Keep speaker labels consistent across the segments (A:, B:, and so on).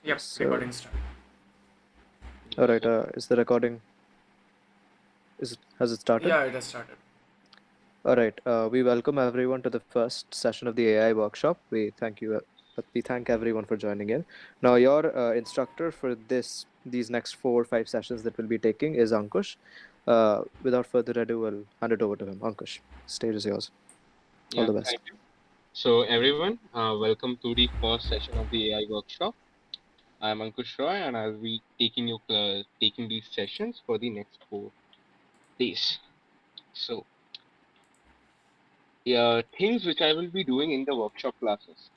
A: Yep,
B: So,
A: recording start.
B: all right. Is the recording? Has it started?
A: Yeah, it has started.
B: All right. We welcome everyone to the first session of the AI workshop. We thank everyone for joining in. Now, your instructor for these next 4 or 5 sessions that we'll be taking is Ankush. Without further ado, we'll hand it over to him. Ankush, stage is yours. All
C: Yeah,
B: the best.
C: thank you. So, everyone, welcome to the first session of the AI workshop. I'm Ankush Roy, and I'll be taking these sessions for the next 4 days. So, yeah, things which I will be doing in the workshop classes.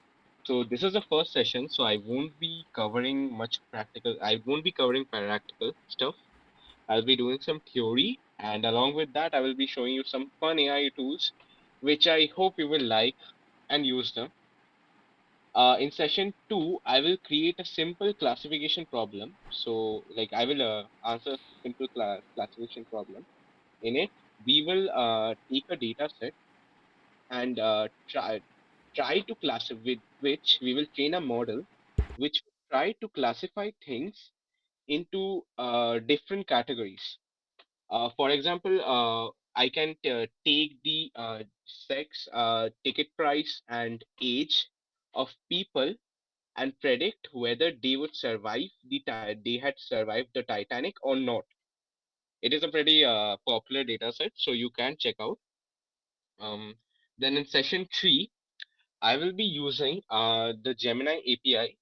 C: So, this is the first session, so I won't be covering much practical. I won't be covering practical stuff. I'll be doing some theory, and along with that, I will be showing you some fun AI tools, which I hope you will like and use them. In session two, I will create a simple classification problem. So, like, I will answer a simple classification problem. In it, we will take a data set and try to classify, with which we will train a model which will try to classify things into different categories. For example, I can take the sex, ticket price, and age of people and predict whether they would survive they had survived the Titanic or not. It is a pretty popular data set, so you can check out. Um, then in session three, I will be using the Gemini API,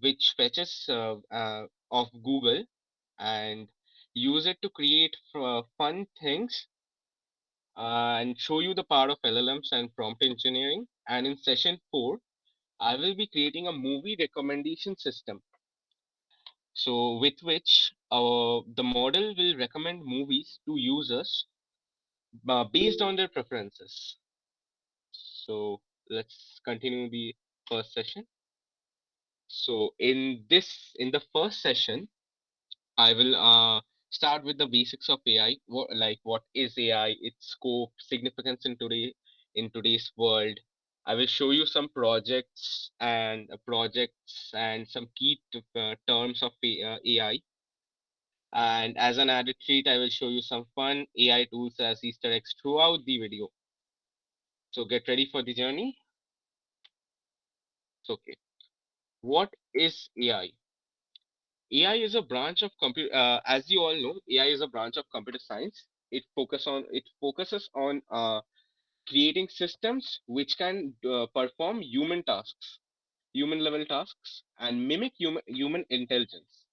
C: which fetches of Google and use it to create fun things and show you the power of LLMs and prompt engineering. And in session four, I will be creating a movie recommendation system, so with which the model will recommend movies to users based on their preferences. So let's continue the first session. So in the first session, I will start with the basics of AI. What is AI? Its scope, significance in today's world. I will show you some projects and some key terms of AI. And as an added treat, I will show you some fun AI tools as Easter eggs throughout the video. So get ready for the journey. It's okay. What is AI? AI is a branch of computer. As you all know, AI is a branch of computer science. It focuses on creating systems which can perform human level tasks, and mimic human intelligence.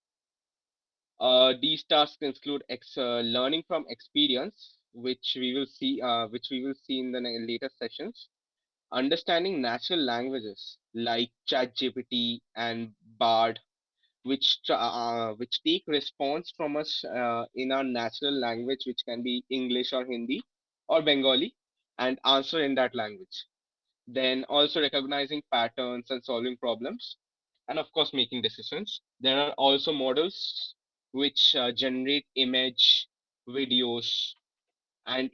C: These tasks include learning from experience, which we will see in the later sessions. Understanding natural languages like ChatGPT and Bard, which take response from us in our natural language, which can be English or Hindi or Bengali, and answer in that language. Then also recognizing patterns and solving problems, and of course making decisions. There are also models which generate image, videos, and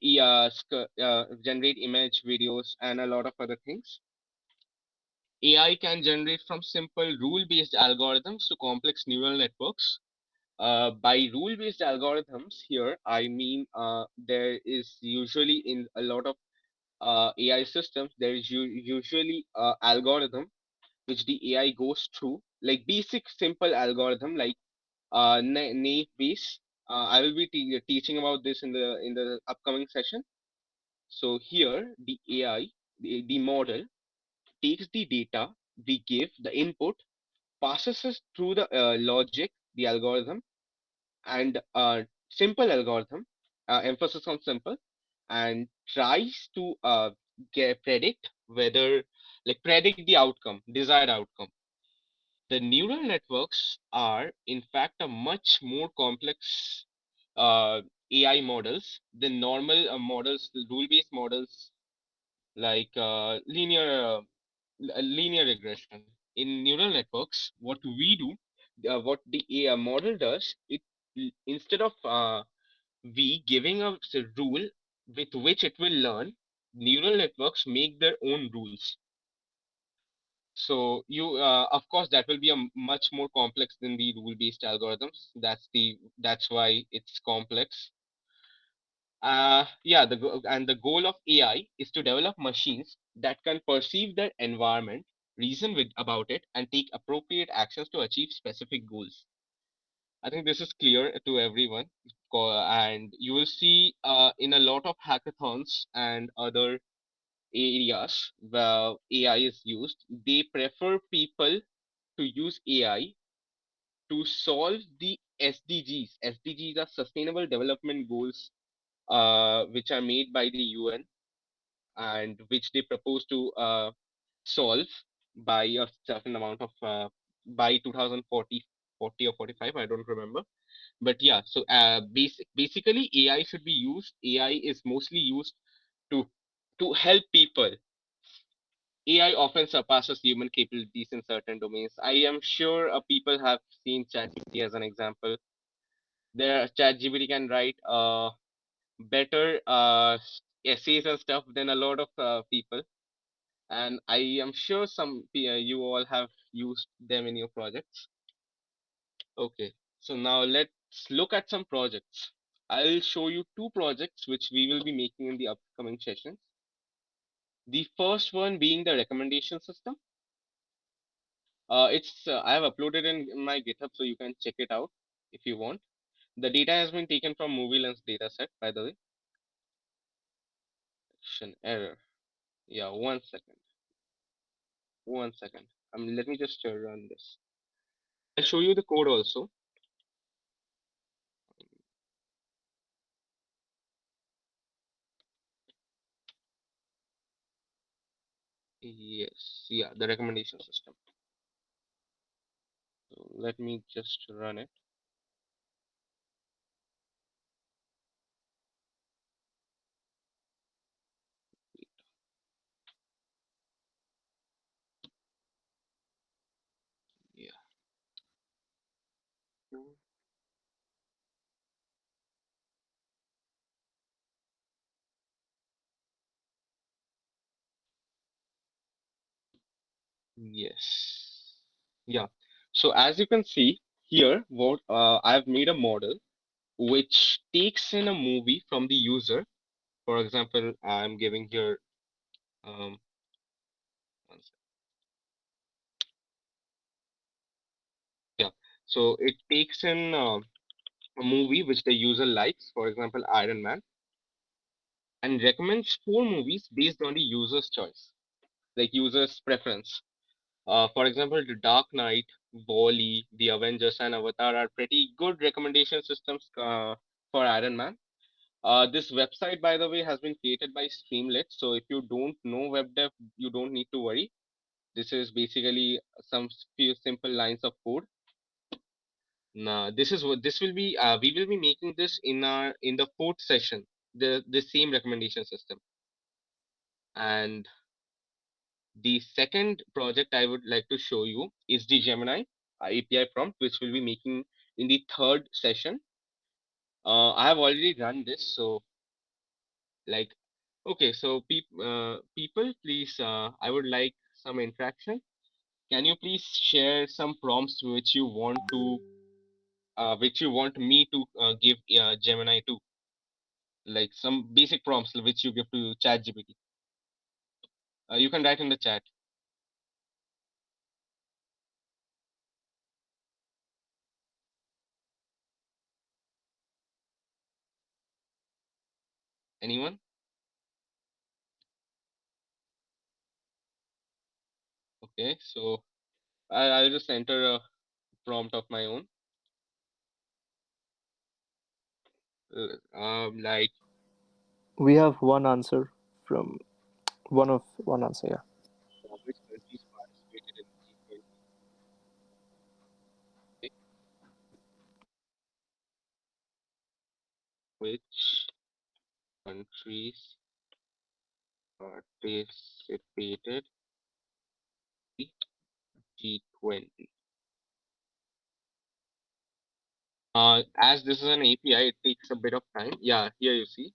C: generate image, videos, and a lot of other things. AI can generate from simple rule-based algorithms to complex neural networks. By rule-based algorithms, here I mean there is usually in a lot of AI systems, there is usually algorithm which the AI goes through, like basic simple algorithm like naive Bayes. I will be teaching about this in the upcoming session. So here the AI, the model takes the data we give, the input, passes us through the logic, the algorithm, and simple algorithm, emphasis on simple, and tries to predict whether, like, predict the outcome, desired outcome. The neural networks are, in fact, a much more complex AI models than normal models, rule-based models like linear regression. In neural networks, what we do, what the AI model does, instead of we giving a rule with which it will learn, neural networks make their own rules. So you, of course, that will be much more complex than the rule-based algorithms. That's why it's complex. Yeah, the goal of AI is to develop machines that can perceive their environment, reason with about it, and take appropriate actions to achieve specific goals. I think this is clear to everyone, and you will see in a lot of hackathons and other areas where AI is used, they prefer people to use AI to solve the SDGs. SDGs are Sustainable Development Goals, which are made by the UN and which they propose to solve by a certain amount of by 2040, 40 or 45, I don't remember. But yeah, so basically AI should be used. AI is mostly used to help people. AI often surpasses human capabilities in certain domains. I am sure people have seen ChatGPT as an example. There, ChatGPT can write better essays and stuff than a lot of people, and I am sure you all have used them in your projects. Okay, so now let's look at some projects. I'll show you two projects which we will be making in the upcoming sessions. The first one being the recommendation system. It's I have uploaded in my GitHub, so you can check it out if you want. The data has been taken from MovieLens dataset, by the way. Action error. Yeah, 1 second. 1 second. Let me just run this. I'll show you the code also. Yes, yeah, the recommendation system. So let me just run it. Yeah. Yes. Yeah. So as you can see here, what I've made a model which takes in a movie from the user. For example, I'm giving here um, one sec. Yeah. So it takes in a movie which the user likes, for example, Iron Man, and recommends four movies based on the user's choice, like user's preference. For example, The Dark Knight, Wall-E, The Avengers, and Avatar are pretty good recommendation systems for Iron Man. This website, by the way, has been created by Streamlit. So if you don't know web dev, you don't need to worry. This is basically some few simple lines of code. Now, this is what this will be. We will be making this in the fourth session. The same recommendation system. And the second project I would like to show you is the Gemini API prompt, which we'll be making in the third session. I have already run this, so like, okay, so people, please, I would like some interaction. Can you please share some prompts which you want me to give Gemini to, like some basic prompts which you give to ChatGPT? You can write in the chat. Anyone? Okay, so I'll just enter a prompt of my own. Like
B: We have one answer from one answer. Yeah.
C: which countries participated in G20? Which countries participated in G20? As this is an API, it takes a bit of time. Yeah, here you see.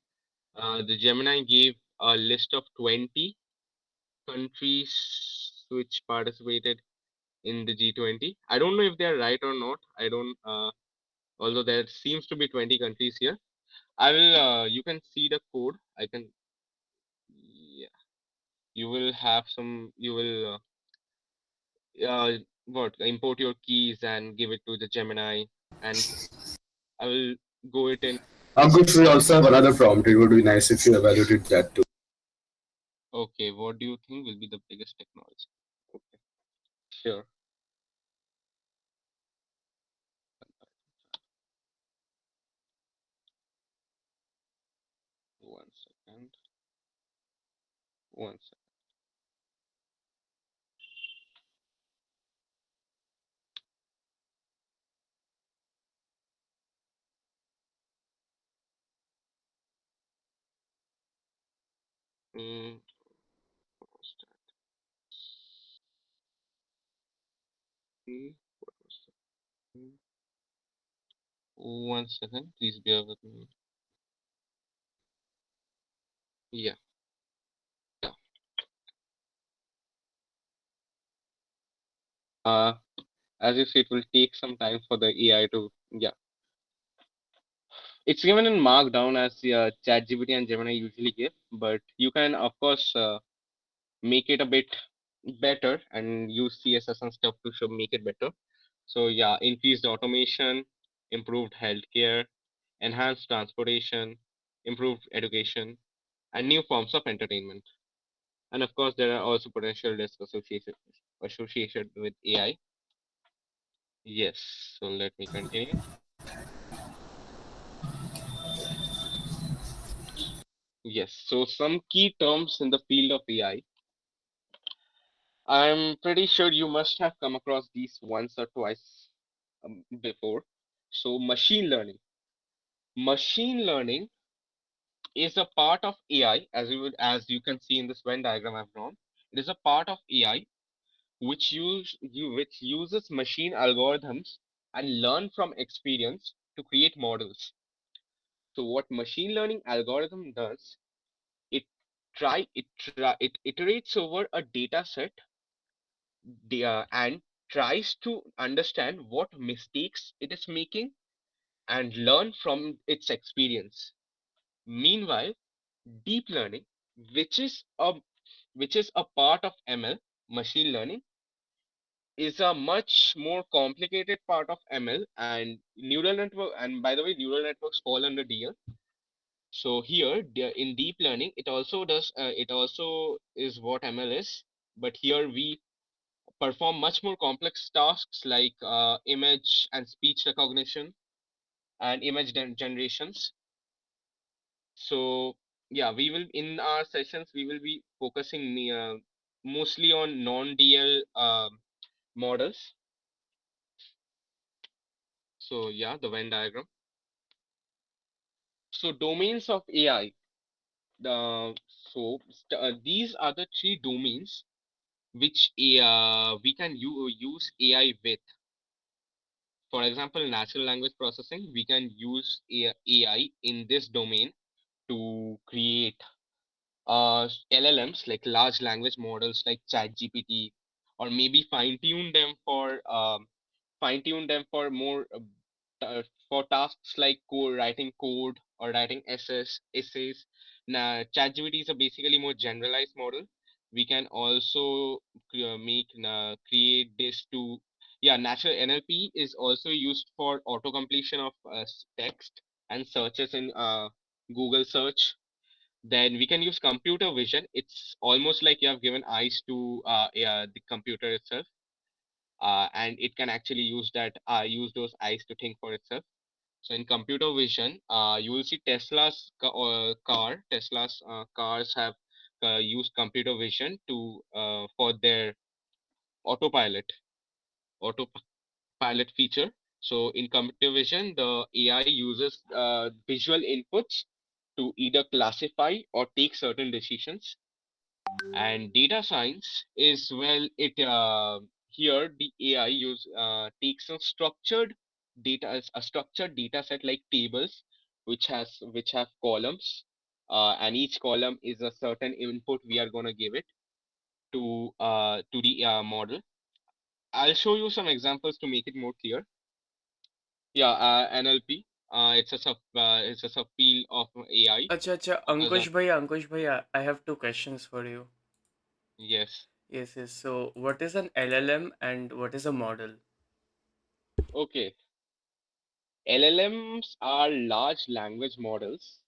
C: The Gemini gave a list of 20 countries which participated in the G20. I don't know if they are right or not. I don't. Although there seems to be 20 countries here. I will. You can see the code. I can. Yeah. You will have some. You will. What? Import your keys and give it to the Gemini, and I will go it in.
A: Ankush, we also have another prompt. It would be nice if you evaluated that too.
C: Okay. What do you think will be the biggest technology? Okay. Sure. One second. One second. Mm, what was that? What was that? One second. Please bear with me. Yeah. Yeah. Uh, as you say, it will take some time for the AI to. Yeah. It's given in Markdown as ChatGPT and Gemini usually give, but you can, of course, make it a bit better and use CSS and stuff to show make it better. So yeah, increased automation, improved healthcare, enhanced transportation, improved education, and new forms of entertainment. And of course, there are also potential risks associated with AI. Yes. So let me continue. Yes. So some key terms in the field of AI. I'm pretty sure you must have come across these once or twice before. So machine learning. Machine learning is a part of AI, as you can see in this Venn diagram I've drawn. It is a part of AI which uses machine algorithms and learn from experience to create models. So what machine learning algorithm does, it it iterates over a data set and tries to understand what mistakes it is making and learn from its experience. Meanwhile, deep learning, which is a which is a part of ML, machine learning, is a much more complicated part of ML and neural network. And by the way, neural networks fall under DL. So here, in deep learning, it also does. It also is what ML is, but here we perform much more complex tasks like image and speech recognition and image generations. So yeah, we will in our sessions we will be focusing mostly on non-DL models. So yeah, the Venn diagram. So domains of AI. The these are the three domains which we can use AI with. For example, natural language processing, we can use AI in this domain to create LLMs like large language models like ChatGPT, or maybe fine tune them for more for tasks like writing code or writing essays. Now, ChatGPT is a basically more generalized model. We can also create this to yeah. Natural NLP is also used for auto completion of text and searches in Google search. Then we can use computer vision. It's almost like you have given eyes to yeah, the computer itself, and it can actually use those eyes to think for itself. So in computer vision, you will see Tesla's cars have used computer vision to for their autopilot autopilot feature. So in computer vision, the AI uses visual inputs to either classify or take certain decisions. And data science is well, it here the AI takes a structured data set like tables, which have columns, and each column is a certain input we are gonna give it. to the model. I'll show you some examples to make it more clear. Yeah, NLP. It's a subfield of AI.
D: Acha, acha,
C: Focus on
D: Ankush bhaiya, I have two questions for you.
C: yes.
D: Yes, yes. So, what is an LLM and what is a model?
C: Okay. LLMs are large language models.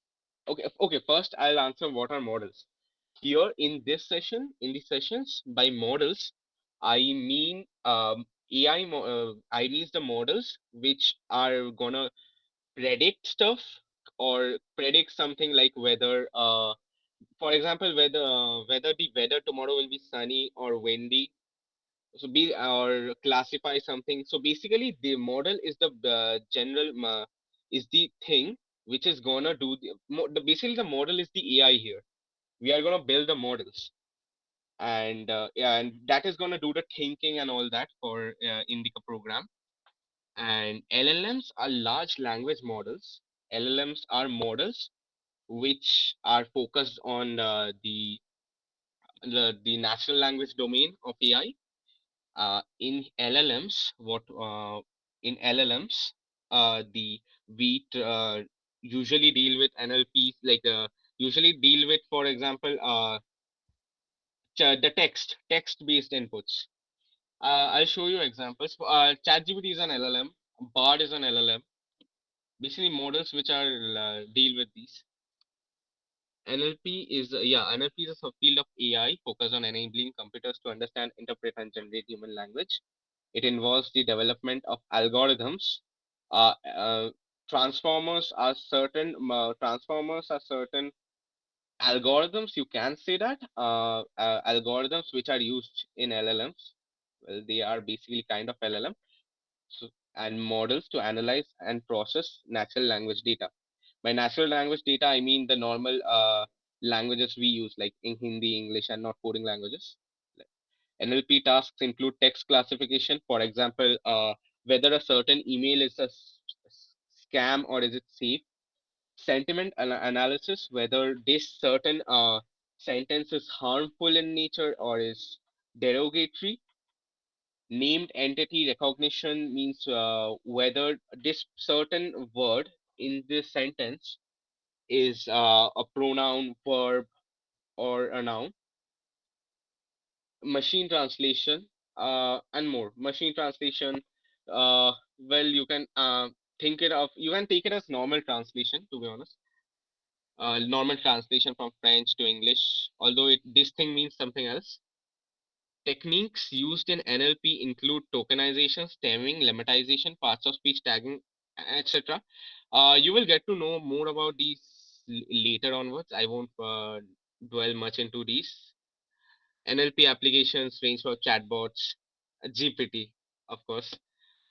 C: Okay. First, I'll answer what are models. Here in this session, in the sessions, by models, I mean AI. I means the models which are gonna predict stuff or predict something like whether, for example, whether the weather tomorrow will be sunny or windy. So be or classify something. So basically, the model is the general is the thing which is gonna do basically the model is the AI here. We are gonna build the models, and yeah, and that is gonna do the thinking and all that for Indica program. And LLMs are large language models. LLMs are models which are focused on the natural language domain of AI. In LLMs, in LLMs, the we usually deal with NLPs like usually deal with, for example, the text based inputs. I'll show you examples. ChatGPT is an LLM. Bard is an LLM. Basically, models which are deal with these. NLP is NLP is a subfield of AI focused on enabling computers to understand, interpret, and generate human language. It involves the development of algorithms. Uh, uh, transformers are certain algorithms. You can say that algorithms which are used in LLMs. Well, they are basically kind of LLM. So, and models to analyze and process natural language data. By natural language data, I mean the normal languages we use, like in Hindi, English, and not coding languages. NLP tasks include text classification, for example, whether a certain email is a scam or is it safe. Sentiment analysis, whether this certain sentence is harmful in nature or is derogatory. Named entity recognition means whether this certain word in this sentence is a pronoun, verb, or a noun. Machine translation and more. Machine translation, well, you can you can take it as normal translation, to be honest. Normal translation from French to English, although this thing means something else. Techniques used in NLP include tokenization, stemming, lemmatization, parts of speech tagging, etc. You will get to know more about these later onwards. I won't dwell much into these. NLP applications range from chatbots, GPT, of course,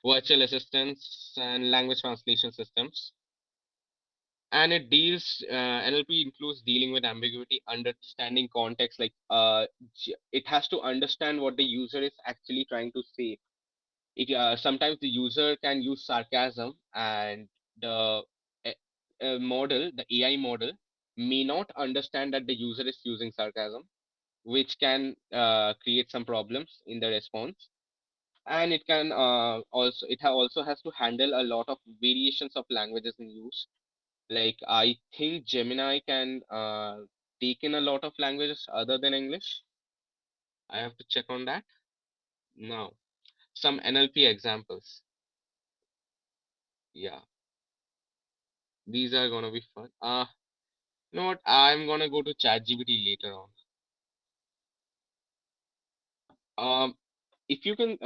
C: virtual assistants, and language translation systems. And NLP includes dealing with ambiguity, understanding context. Like it has to understand what the user is actually trying to say. It sometimes the user can use sarcasm, and the uh, the AI model, may not understand that the user is using sarcasm, which can create some problems in the response. And it can also has to handle a lot of variations of languages in use. Like I think Gemini can take in a lot of languages other than English. I have to check on that. Now, some NLP examples. Yeah, these are gonna be fun. You know what? I'm gonna go to ChatGPT later on. Um, if you can,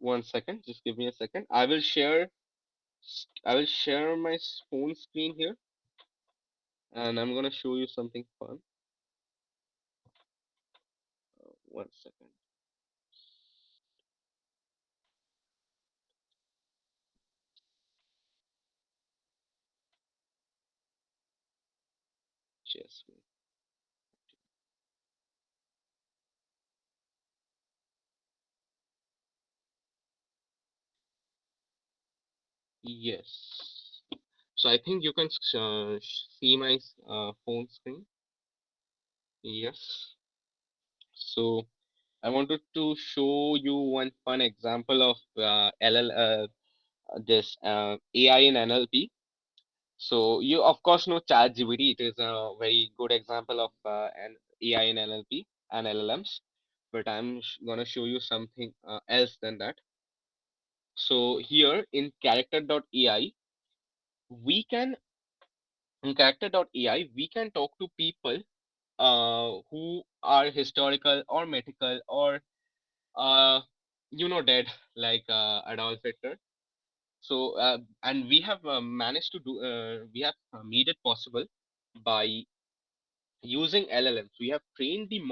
C: 1 second, just give me a second. I will share my phone screen here, and I'm gonna show you something fun. 1 second. Just wait. Yes. So I think you can see my phone screen. Yes. So I wanted to show you one fun example of this AI in NLP. So you of course know ChatGPT. It is a very good example of an AI in NLP and LLMs. But gonna show you something else than that. So here in character.ai, we can in character.ai we can talk to people who are historical or mythical or uh, dead, like Adolf Hitler. So and we have managed to do we have made it possible by using LLMs. We have trained the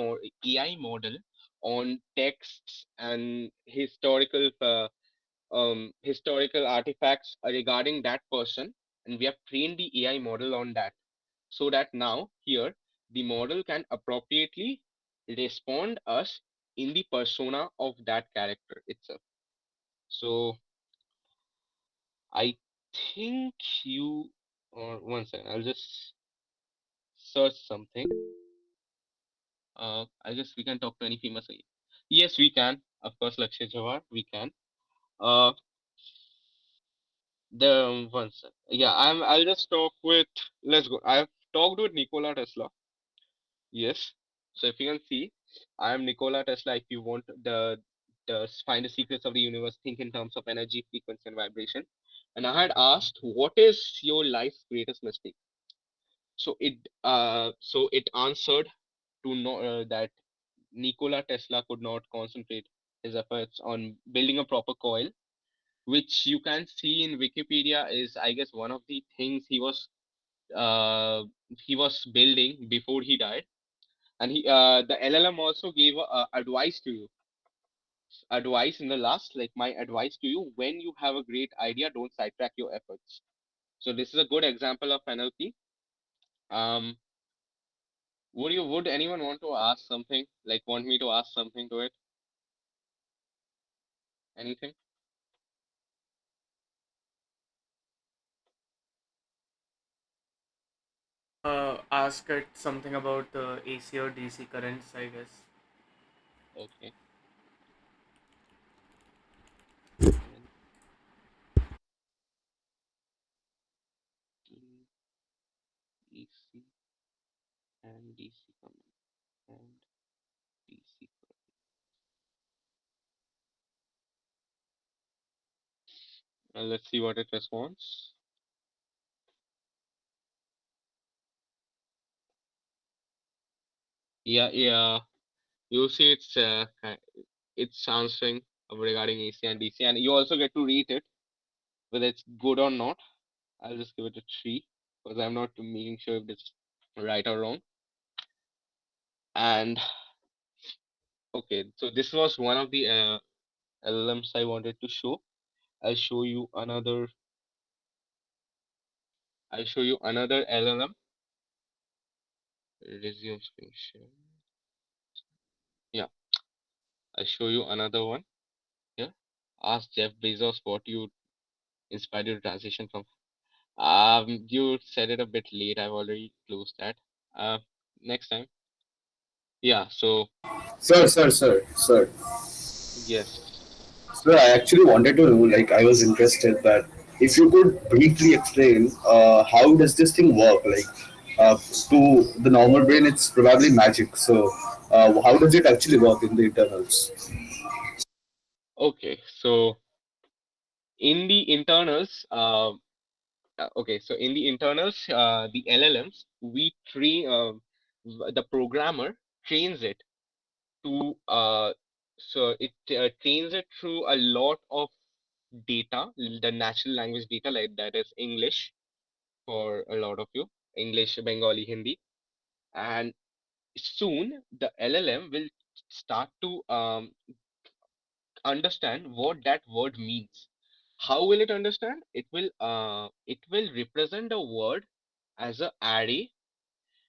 C: AI model on texts and historical artifacts regarding that person, and we have trained the AI model on that, so that now here the model can appropriately respond us in the persona of that character itself. So I think you or one second, I'll just search something. I guess we can talk to any famous. Yes, we can. Of course, Lakshay Jawar, we can. Uh, the one second. Yeah, I'll just talk with. Let's go. I've talked with Nikola Tesla. Yes. So if you can see, I am Nikola Tesla. If you want the find the secrets of the universe, think in terms of energy, frequency, and vibration. And I had asked, what is your life's greatest mistake? So it answered to know that Nikola Tesla could not concentrate his efforts on building a proper coil, which you can see in Wikipedia is, I guess, one of the things uh, he was building before he died. And the LLM also gave advice to you. Advice in the last, like my advice to you: when you have a great idea, don't sidetrack your efforts. So this is a good example of NLP. Um, would anyone want to ask something? Like want me to ask something to it? Anything?
D: Ask it something about AC or DC currents, I guess.
C: Okay. And AC and DC command and DC. And let's see what it responds. Yeah, yeah. You see, it's answering regarding AC and DC, and you also get to read it whether it's good or not. I'll just give it a 3 because I'm not making sure if it's right or wrong. And okay, so this was one of the LLMs I wanted to show. I'll show you another. I'll show you another LLM. Resume screen share. Yeah, I'll show you another one. Yeah. Ask Jeff Bezos what you inspired your transition from. You said it a bit late. I've already closed that. Uh, next time. Yeah. So
A: Sir.
C: yes.
A: So I actually wanted to know, like, I was interested that if you could briefly explain how does this thing work? Like, to the normal brain, it's probably magic. So, how does it actually work in the internals?
C: Okay. So in the internals, okay. So in the internals, the LLMs, the programmer trains it to so it trains it through a lot of data, the natural language data, like that is English for a lot of you, English, Bengali, Hindi, and soon the LLM will start to understand what that word means. How will it understand? It will represent a word as a array,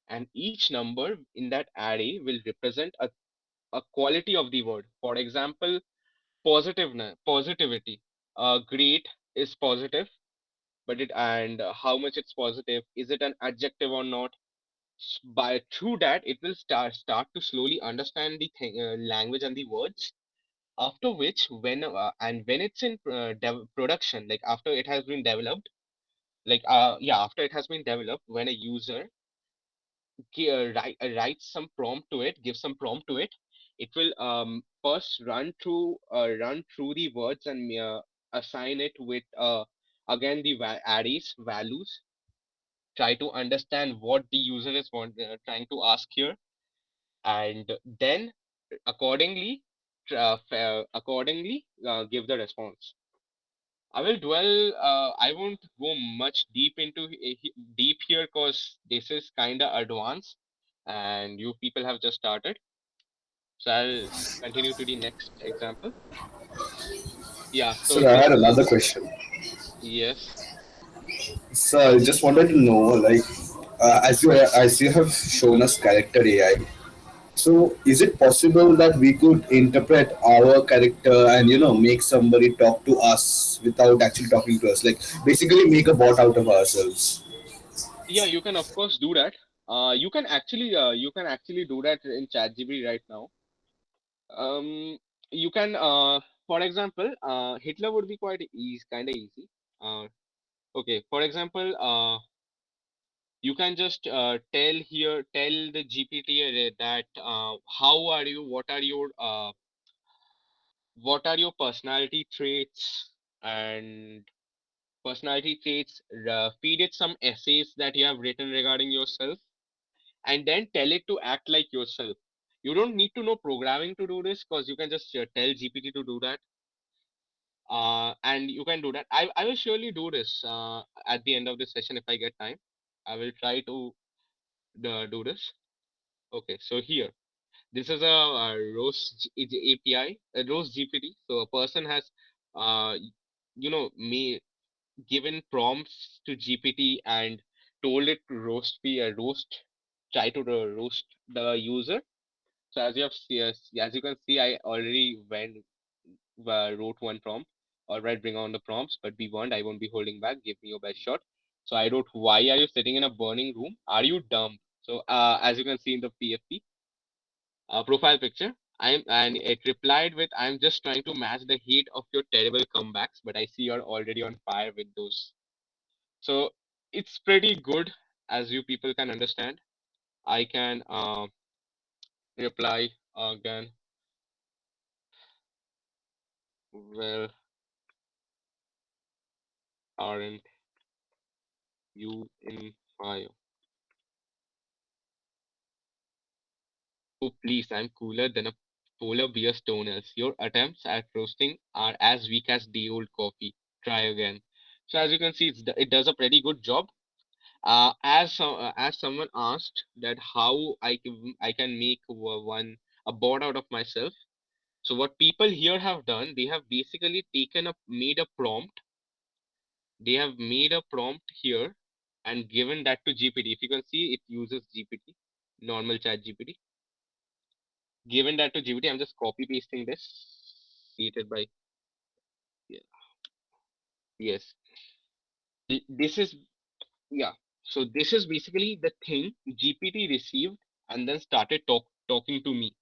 C: and each number in that array will represent a quality of the word. For example, positivity. Great is positive, but it and how much it's positive. Is it an adjective or not? By through that, it will start to slowly understand the language and the words. After which, when it's in production, like after it has been developed, after it has been developed, when a user writes some prompt to it, gives some prompt to it, it will first run through the words and assign it with again the arrays values, try to understand what the user is trying to ask here, and then accordingly give the response. I will dwell. I won't go much deep here because this is kind of advanced, and you people have just started. So I'll continue to the next example. Yeah. So
A: So I had
C: this is
A: another question.
C: yes.
A: So I just wanted to know, like, as you have shown us character AI. So is it possible that we could interpret our character and make somebody talk to us without actually talking to us, like basically make a bot out of ourselves?
C: Yeah, you can of course do that. You can actually do that in ChatGPT right now. You can for example, Hitler would be quite easy, kind of easy. Uh, okay, for example, you can just tell the GPT that how are you, what are your personality traits, and personality traits. Feed it some essays that you have written regarding yourself, and then tell it to act like yourself. You don't need to know programming to do this because you can just tell GPT to do that. And you can do that. I will surely do this at the end of this session if I get time. I will try to do this. Okay, so here, this is a API, a ROS GPT. So a person has, uh, me given prompts to GPT and told it to try to roast the user. So as you can see, I already wrote one prompt. All right, bring on the prompts, but be warned, I won't be holding back. Give me your best shot. So I wrote, why are you sitting in a burning room? Are you dumb? So as you can see in the PFP profile picture, and it replied with, I'm just trying to match the heat of your terrible comebacks, but I see you're already on fire with those. So it's pretty good, as you people can understand. I can reply again. Well, aren't you in fire? Oh, please, I'm cooler than a polar bear stoners. Your attempts at roasting are as weak as the old coffee. Try again. So as you can see, it does a pretty good job. As someone asked that how I can make a bot out of myself. So what people here have done, they have basically made a prompt. They have made a prompt here and given that to GPT. If you can see, it uses GPT, normal chat GPT. Given that to GPT, I'm just copy pasting this. Created by yeah, yes. This is yeah. So this is basically the thing GPT received and then started talking to me.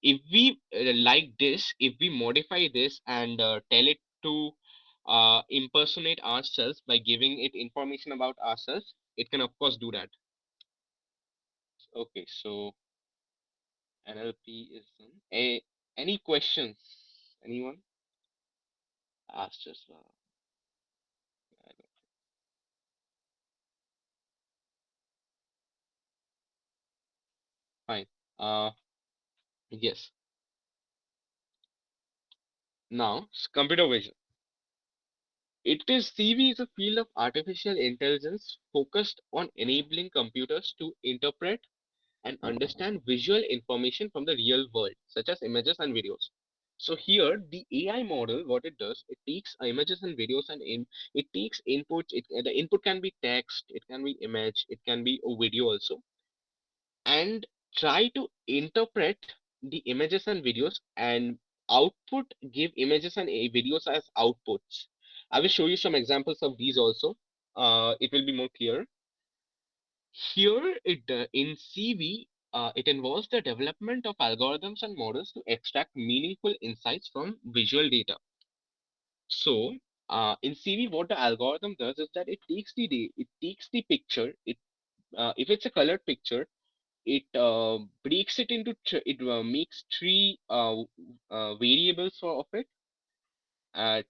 C: If we like this, if we modify this and tell it to impersonate ourselves by giving it information about ourselves, it can of course do that. Okay, so NLP is done. Any questions? Anyone? Ask just fine. Uh, yes. Now, computer vision. CV is a field of artificial intelligence focused on enabling computers to interpret and understand visual information from the real world, such as images and videos. So here, the AI model, what it does, it takes images and videos it takes inputs. The input can be text, it can be image, it can be a video also, and try to interpret the images and videos and give images and videos as outputs. I will show you some examples of these also. It will be more clear. Here, in CV, it involves the development of algorithms and models to extract meaningful insights from visual data. So, in CV, what the algorithm does is that it takes the picture. If it's a colored picture, it breaks it into it makes three variables of it,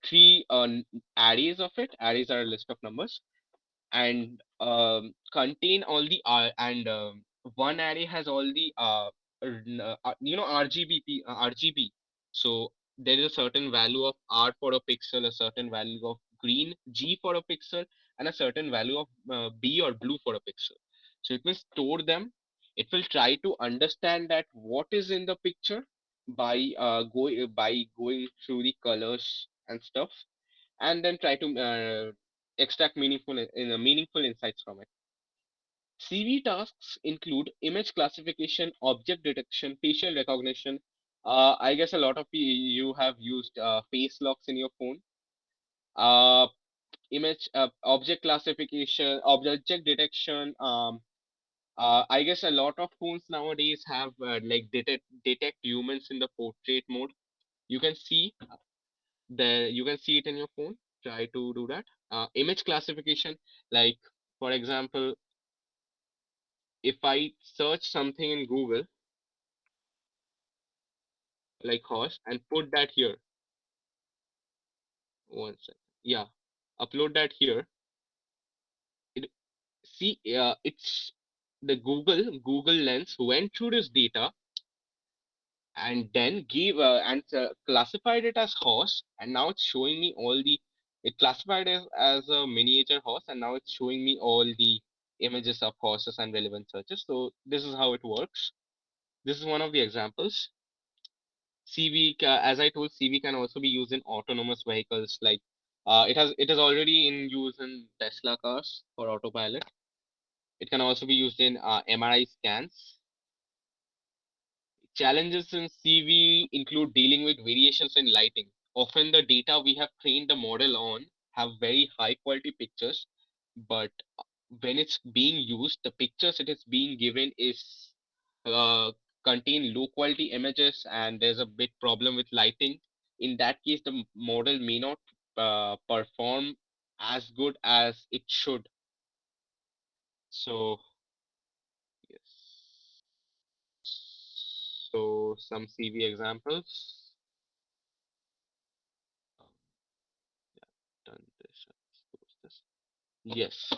C: three arrays of it. Arrays are a list of numbers and contain all the and one array has all the RGB. So there is a certain value of R for a pixel, a certain value of green G for a pixel, and a certain value of B or blue for a pixel. So it will store them. It will try to understand that what is in the picture by going through the colors and stuff, and then try to extract meaningful insights from it. CV tasks include image classification, object detection, facial recognition. I guess a lot of you have used face locks in your phone. Uh, Image object classification, object detection. I guess a lot of phones nowadays have like detect humans in the portrait mode. You can see you can see it in your phone. Try to do that. Image classification, like for example, if I search something in Google like horse and put that here, one second, yeah, upload that here. It see it's the Google Lens went through this data and then gave and classified it as horse, and now it's showing me all the it classified as a miniature horse, and now it's showing me all the images of horses and relevant searches. So this is how it works. This is one of the examples. As I told, CV can also be used in autonomous vehicles. Like it is already in use in Tesla cars for autopilot. It can also be used in MRI scans. Challenges in CV include dealing with variations in lighting. Often the data we have trained the model on have very high quality pictures, but when it's being used, the pictures it is being given is uh, contain low quality images, and there's a big problem with lighting. In that case, the model may not perform as good as it should. So yes. So some CV examples. Um, yeah, done this. Close this. Yes,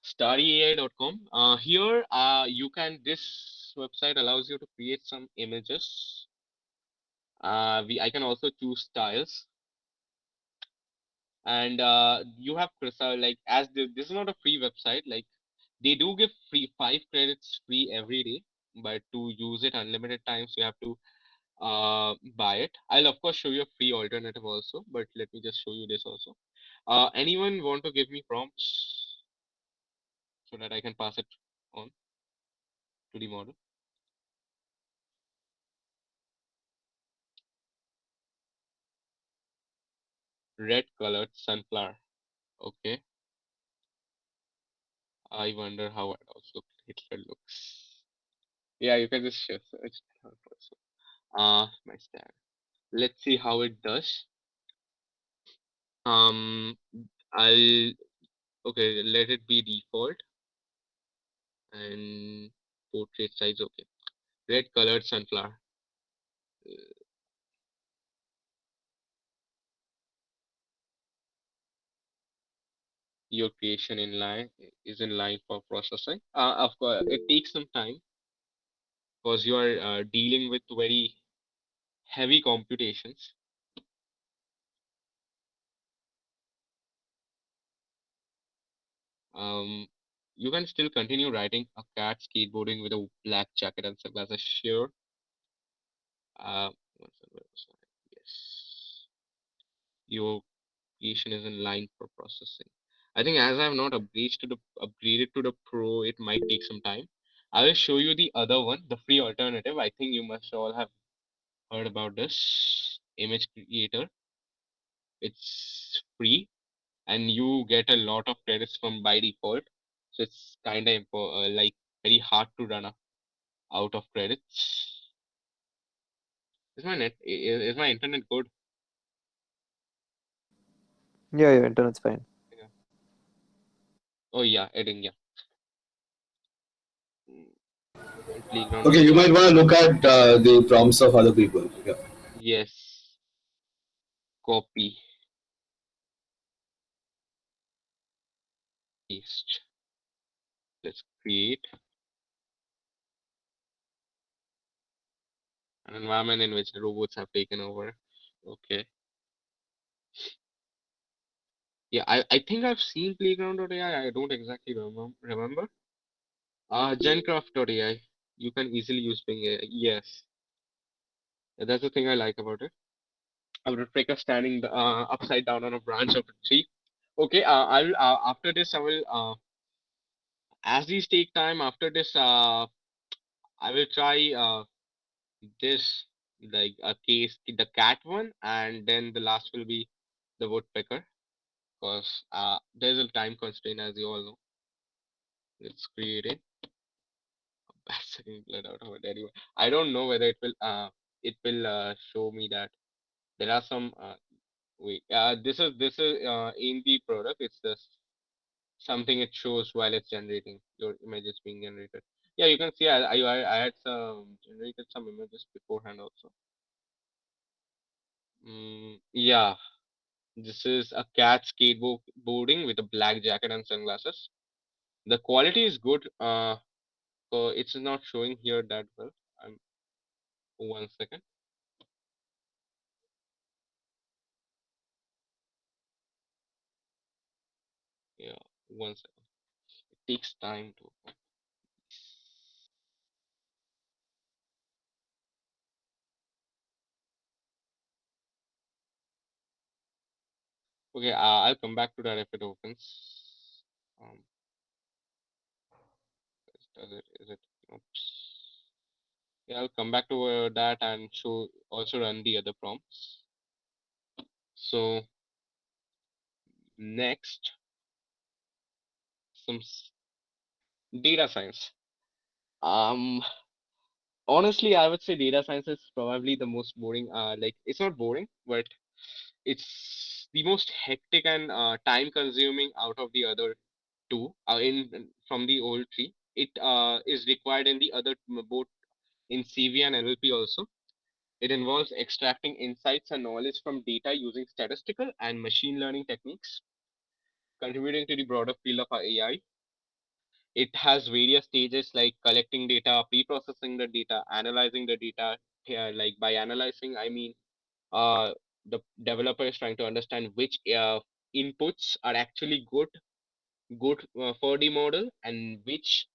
C: starryai.com. Here, you can. This website allows you to create some images. I can also choose styles, and you have like this is not a free website. Like they do give free 5 credits free every day, but to use it unlimited times, you have to buy it. I'll of course show you a free alternative also, but let me just show you this also. Anyone want to give me prompts so that I can pass it on to the model? Red colored sunflower. Okay. I wonder how Adolf Hitler looks. Yeah, you can just search that out also. My stand. Let's see how it does. Um, I'll okay. Let it be default and portrait size. Okay. Red colored sunflower. Your creation in line is in line for processing. Of course, it takes some time because you are dealing with very heavy computations. Um, you can still continue writing a cat skateboarding with a black jacket and sunglasses. Sure. One second, where was I? Yes. Your creation is in line for processing. I think as I have not upgraded to the pro, it might take some time. I will show you the other one, the free alternative. I think you must all have heard about this image creator. It's free and you get a lot of credits from by default. So it's kind of like very hard to run out of credits. Is my internet good?
B: Yeah, your internet's fine.
C: Yeah. Oh yeah, Edding, yeah. Mm, and
A: Okay, you
C: playground.ai.
A: might want to look at the prompts of other people. Yeah.
C: Yes, copy, paste. Let's create an environment in which robots have taken over. Okay. Yeah, I think I've seen playground.ai. I don't exactly remember. Gencraft.ai. You can easily use Bing AI. Yes. Yeah, that's the thing I like about it. I would take a standing upside down on a branch of a tree. Okay, I'll after this I will as these take time after this I will try this like a case the cat one and then the last will be the woodpecker because there's a time constraint as you all know. Let's create it. Sucking blood out of it anyway. I don't know whether it will show me that there are some wait this is in the product it's just something it shows while it's generating your images being generated. Yeah, you can see I had some generated some images beforehand also. Yeah, this is a cat skateboarding with a black jacket and sunglasses. The quality is good. So it's not showing here that well. I'm 1 second. Yeah, 1 second. It takes time to. Okay, I'll come back to that if it opens. Um, does it? Is it? Oops. Yeah, I'll come back to that and show also run the other prompts. So next, some data science. Um, Honestly, I would say data science is probably the most boring. Like it's not boring, but it's the most hectic and time consuming out of the other two. From the old three, it is required in the other both in CV and NLP also. It involves extracting insights and knowledge from data using statistical and machine learning techniques, contributing to the broader field of AI. It has various stages like collecting data, pre-processing the data, analyzing the data. Like by analyzing, I mean the developer is trying to understand which inputs are actually good for the model and which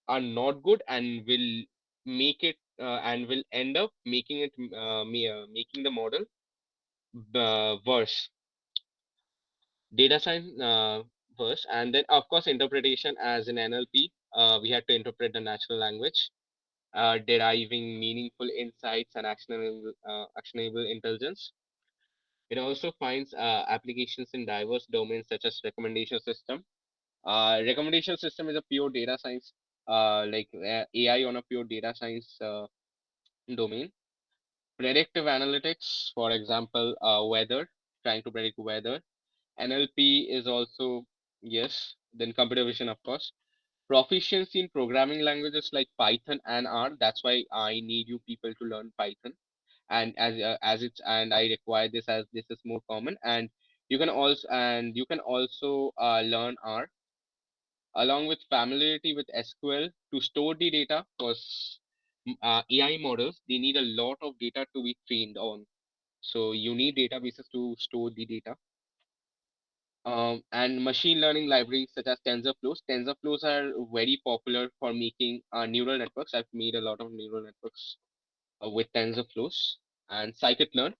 C: are not good and will make it and will end up making making the model worse. Data science first, and then of course interpretation as in NLP. We had to interpret the natural language, deriving meaningful insights and actionable intelligence. It also finds applications in diverse domains such as recommendation system. Recommendation system is a pure data science, AI on a pure data science domain. Predictive analytics, for example, weather, trying to predict weather. NLP is also, yes, then computer vision, of course. Proficiency in programming languages like Python and R. That's why I need you people to learn Python. And as it's and I require this as this is more common. And you can also learn R along with familiarity with SQL to store the data because AI models they need a lot of data to be trained on. So you need databases to store the data and machine learning libraries such as TensorFlows. TensorFlows are very popular for making neural networks. I've made a lot of neural networks with TensorFlows and scikit-learn.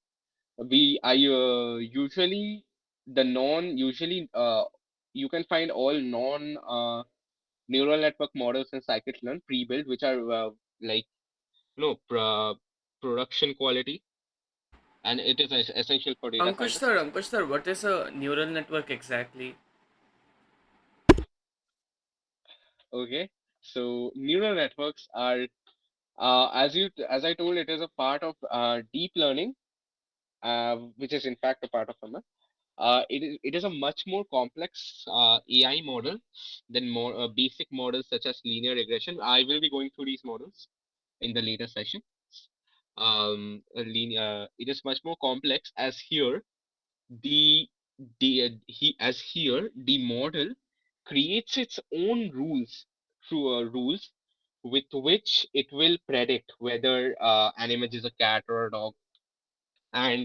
C: We I usually the non usually you can find all non neural network models in scikit-learn pre-built, which are like no production quality, and it is essential for data scientists.
D: Ankush sir, what is a neural network exactly?
C: Okay, so neural networks are, as I told, it is a part of deep learning, which is in fact a part of ML. It is a much more complex AI model than more basic models such as linear regression. I will be going through these models in the later session. It is much more complex, as here the the model creates its own rules through rules with which it will predict whether an image is a cat or a dog. And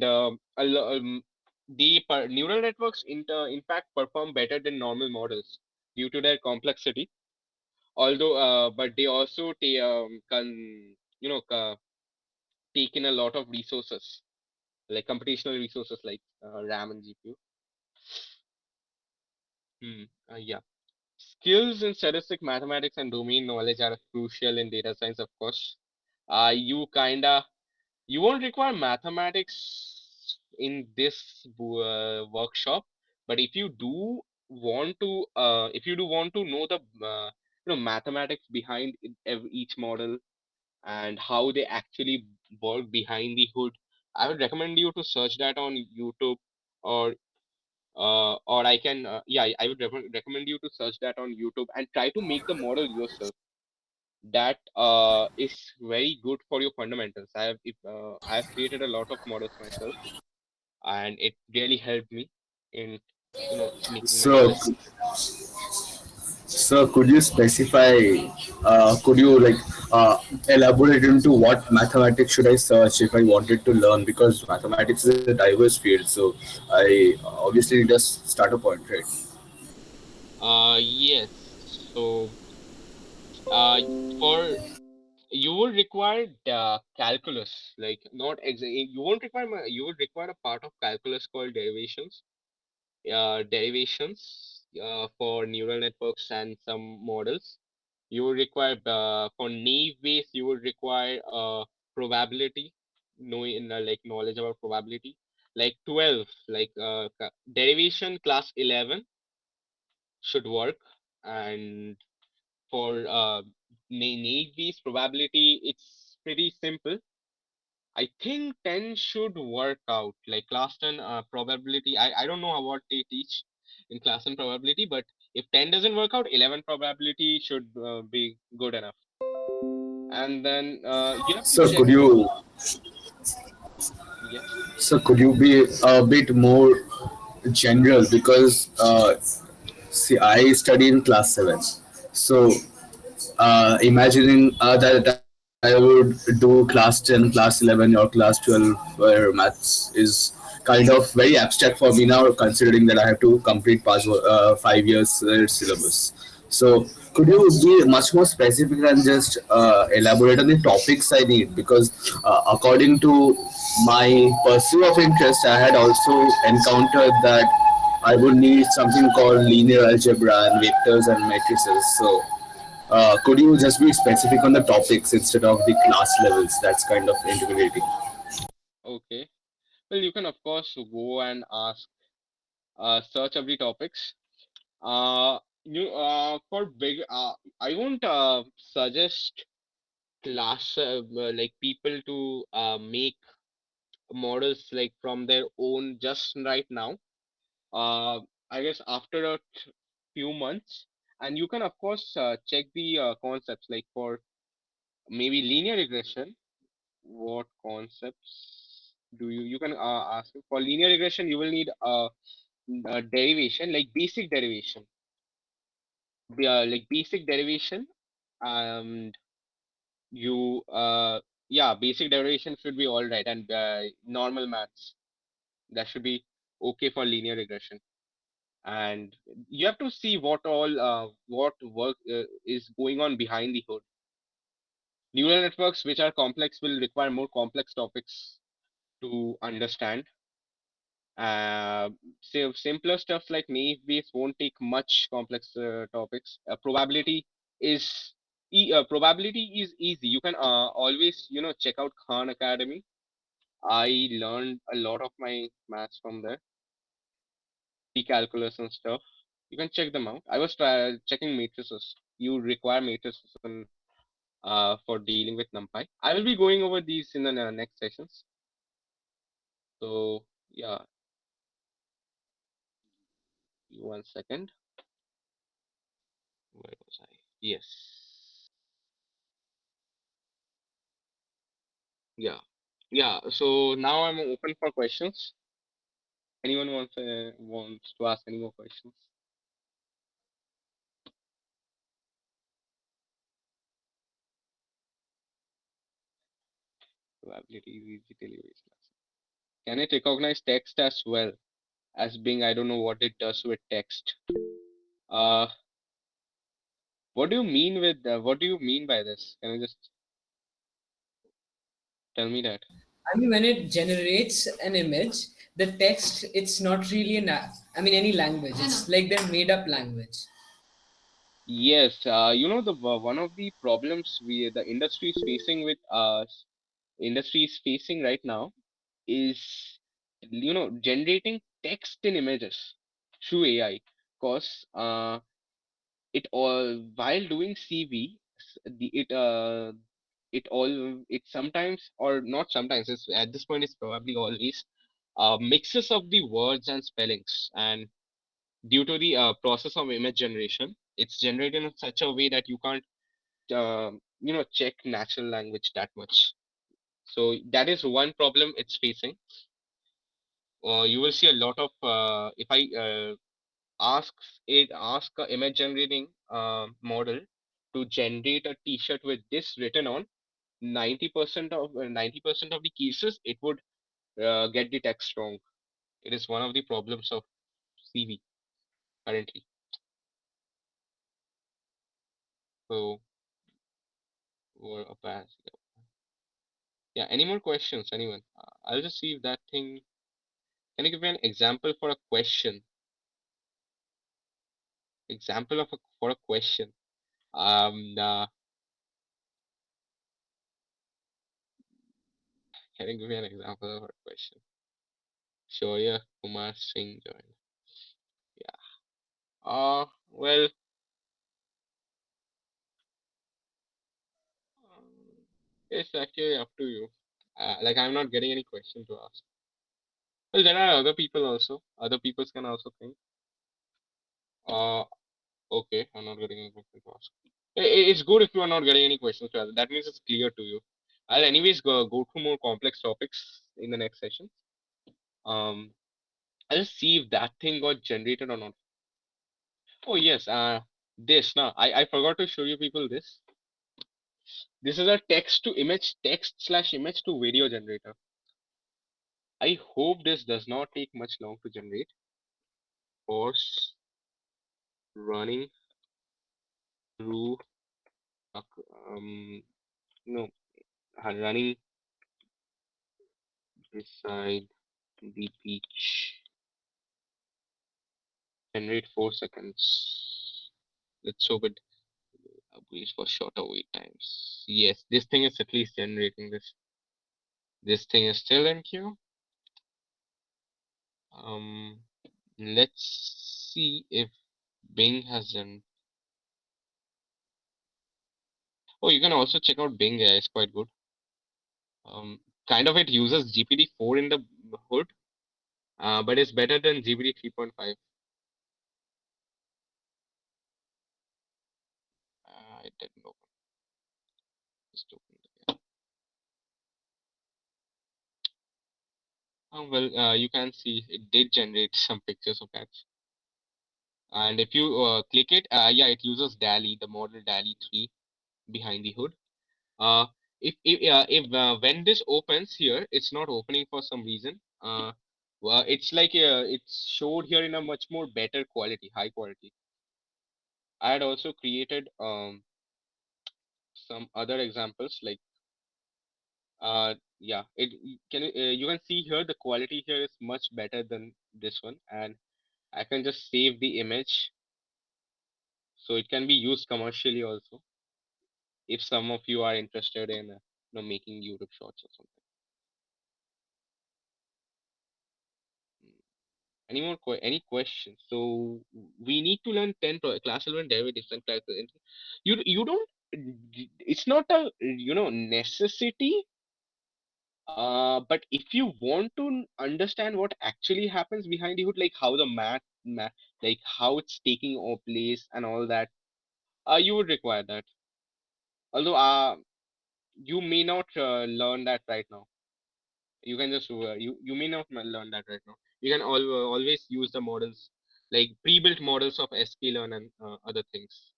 C: neural networks in fact perform better than normal models due to their complexity, although but they also can, you know, take in a lot of resources, like computational resources like RAM and GPU. Yeah. Skills in statistic, mathematics, and domain knowledge are crucial in data science, of course. You won't require mathematics in this workshop, but if you do want to know the mathematics behind each model and how they actually work behind the hood, I would recommend you to search that on YouTube, or I can yeah, I would recommend you to search that on YouTube and try to make the model yourself. That is very good for your fundamentals. I have created a lot of models myself, and it really helped me in making my
A: So,
C: analysis.
A: so could you specify? Could you elaborate into what mathematics should I search if I wanted to learn? Because mathematics is a diverse field, so I obviously need a starter point, right?
C: Yes. So uh for you would require calculus, like not you won't require you would require a part of calculus called derivations for neural networks and some models. You will require for naive base, you will require probability, knowing like knowledge about probability, like 12, like derivation class 11 should work. And for naive base probability, it's pretty simple. I think 10 should work out. Like class 10 probability, I don't know what they teach in class 10 probability, but if 10 doesn't work out, 11 probability should be good enough. And then you have to
A: So
C: check.
A: could you
C: Yes.
A: so could you be a bit more general? Because see, I study in class 7, so imagining that I would do class 10, class 11, or class 12, where maths is kind of very abstract for me now, considering that I have to complete past 5 years syllabus. So, could you be much more specific and just elaborate on the topics I need? Because according to my pursuit of interest, I had also encountered that I would need something called linear algebra and vectors and matrices. So, could you just be specific on the topics instead of the class levels? That's kind of intimidating.
C: Okay. Well, you can of course go and ask, search of the topics. You for big I won't suggest class like people to make models like from their own just right now. uh, I guess after a few months, and you can of course check the concepts, like for maybe linear regression. What concepts do you can ask for linear regression? You will need a derivation, like basic derivation, and you yeah, basic derivation should be all right, and normal maths, that should be okay for linear regression. And you have to see what work is going on behind the hood. Neural networks which are complex will require more complex topics to understand. So simpler stuff like naive base won't take much complex topics. Probability is easy. You can always check out Khan Academy. I learned a lot of my maths from there, pre-calculus and stuff. You can check them out. I was checking matrices. you require matrices for dealing with NumPy. I will be going over these in the next sessions. So yeah, 1 second. Where was I? Yes. Yeah. Yeah. So now I'm open for questions. Anyone wants to ask any more questions? Probability is easy delivery. Can it recognize text as well as being? I don't know what it does with text. Uh, what do you mean with what do you mean by this? Can you just tell me that?
E: I mean, when it generates an image, the text, it's not really I mean, any language. It's like their made up language.
C: Yes, the one of the problems the industry is facing with industry is facing right now is generating text in images through AI. Cause it all while doing CV, the it sometimes or not sometimes it's at this point it's probably always mixes of the words and spellings, and due to the process of image generation, it's generated in such a way that you can't check natural language that much. So that is one problem it's facing. You will see a lot of if I ask a image generating model to generate a t-shirt with this written on, 90% of the cases it would get the text wrong. It is one of the problems of CV currently. So or a pass. Yeah, any more questions, anyone? I'll just see if that thing. Can you give me an example for a question? Example of for a question. Can you give me an example of a question? Shoya Kumar Singh joined. Yeah. Well, it's actually up to you. Like I'm not getting any question to ask. Well, there are other people also. Other people can also think. Uh, okay, I'm not getting any question to ask. It's good if you are not getting any questions to ask. That means it's clear to you. I'll anyways go through more complex topics in the next session. Um, I'll just see if that thing got generated or not. Oh yes, this now I forgot to show you people this. This is a text to image, text slash image to video generator. I hope this does not take much long to generate. Course running through um no running beside the beach. Generate 4 seconds. Let's hope it waits for shorter wait times. Yes, this thing is at least generating this. This thing is still in queue. Um, let's see if Bing has done. Oh, you can also check out Bing AI. It's quite good. Kind of it uses GPT-4 in the hood, but it's better than GPT 3.5. It didn't open. Just opened it again. Well, you can see it did generate some pictures of cats. And if you click it, yeah, it uses DALI, the model DALI 3 behind the hood. Uh, if when this opens here, it's not opening for some reason. Well, it's like it's showed here in a much more better quality, high quality. I had also created some other examples like yeah, you can see here the quality here is much better than this one, and I can just save the image so it can be used commercially also if some of you are interested in making YouTube shorts or something. Any questions? So we need to learn 10 class 11 derivatives and class. You don't. It's not a necessity. But if you want to understand what actually happens behind the hood, like how the math, like how it's taking place and all that, you would require that. Although you may not learn that right now. You can just you may not learn that right now. You can always use the models, like pre-built models of sklearn and other things,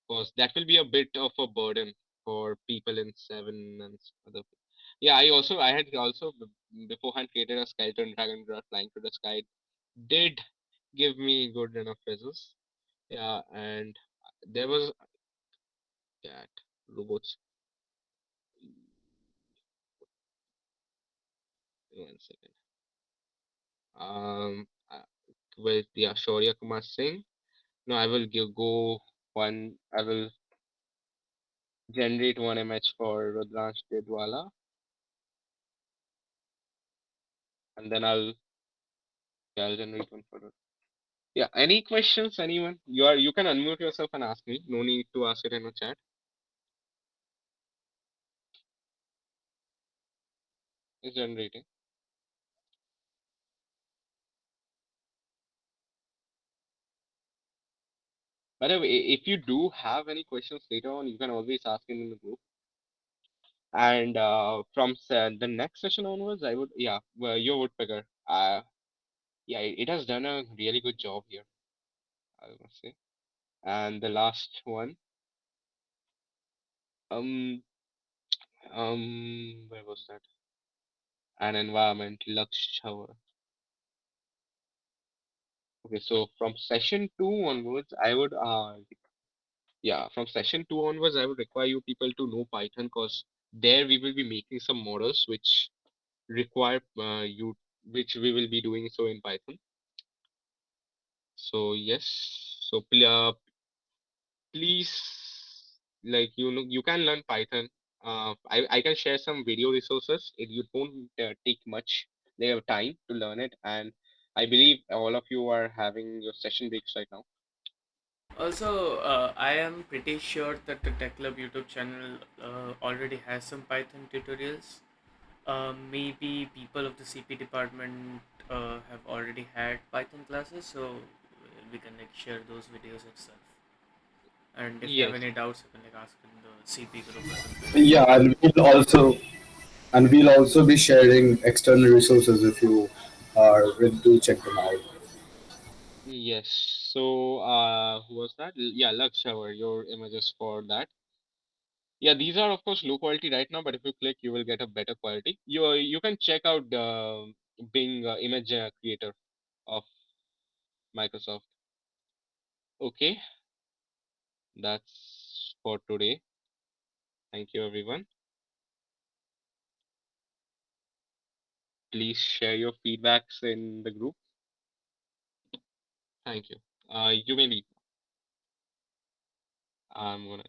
C: because that will be a bit of a burden for people in seven and other. Yeah, I had also beforehand created a skeleton dragon flying to the sky. Did give me good enough results. Yeah, and there was cat robots. 1 second. With yeah, Shaurya Kumar Singh. No, I will go one. I will generate one image for Rudransh Dedwala, and then yeah, I'll generate one for. Yeah. Any questions? Anyone? You can unmute yourself and ask me. No need to ask it in the chat. It's generating. By the way, if you do have any questions later on, you can always ask in the group. And from the next session onwards, I would yeah, well, your woodpecker. Yeah, it has done a really good job here, I must say. And the last one, um, where was that? An environment, Lux shower. Okay, so from session two onwards, I would yeah, from session two onwards, I would require you people to know Python because there we will be making some models which require which we will be doing so in Python. So yes, so please, like you can learn Python. I can share some video resources. You don't take much time to learn it, and I believe all of you are having your session breaks right now.
D: Also, I am pretty sure that the Tech Club YouTube channel already has some Python tutorials. Maybe people of the CP department have already had Python classes, so we can like share those videos itself. And if you have
C: Yes,
D: any doubts, you can like ask in the CP group or something.
A: Yeah, and we'll also be sharing external resources if you are ready to check them out.
C: yes. So who was that? Yeah, Lux shower. Your images for that. Yeah, these are of course low quality right now, but if you click, you will get a better quality. You can check out Bing image creator of Microsoft. Okay, that's for today. Thank you, everyone. Please share your feedbacks in the group. Thank you. You may leave. I'm gonna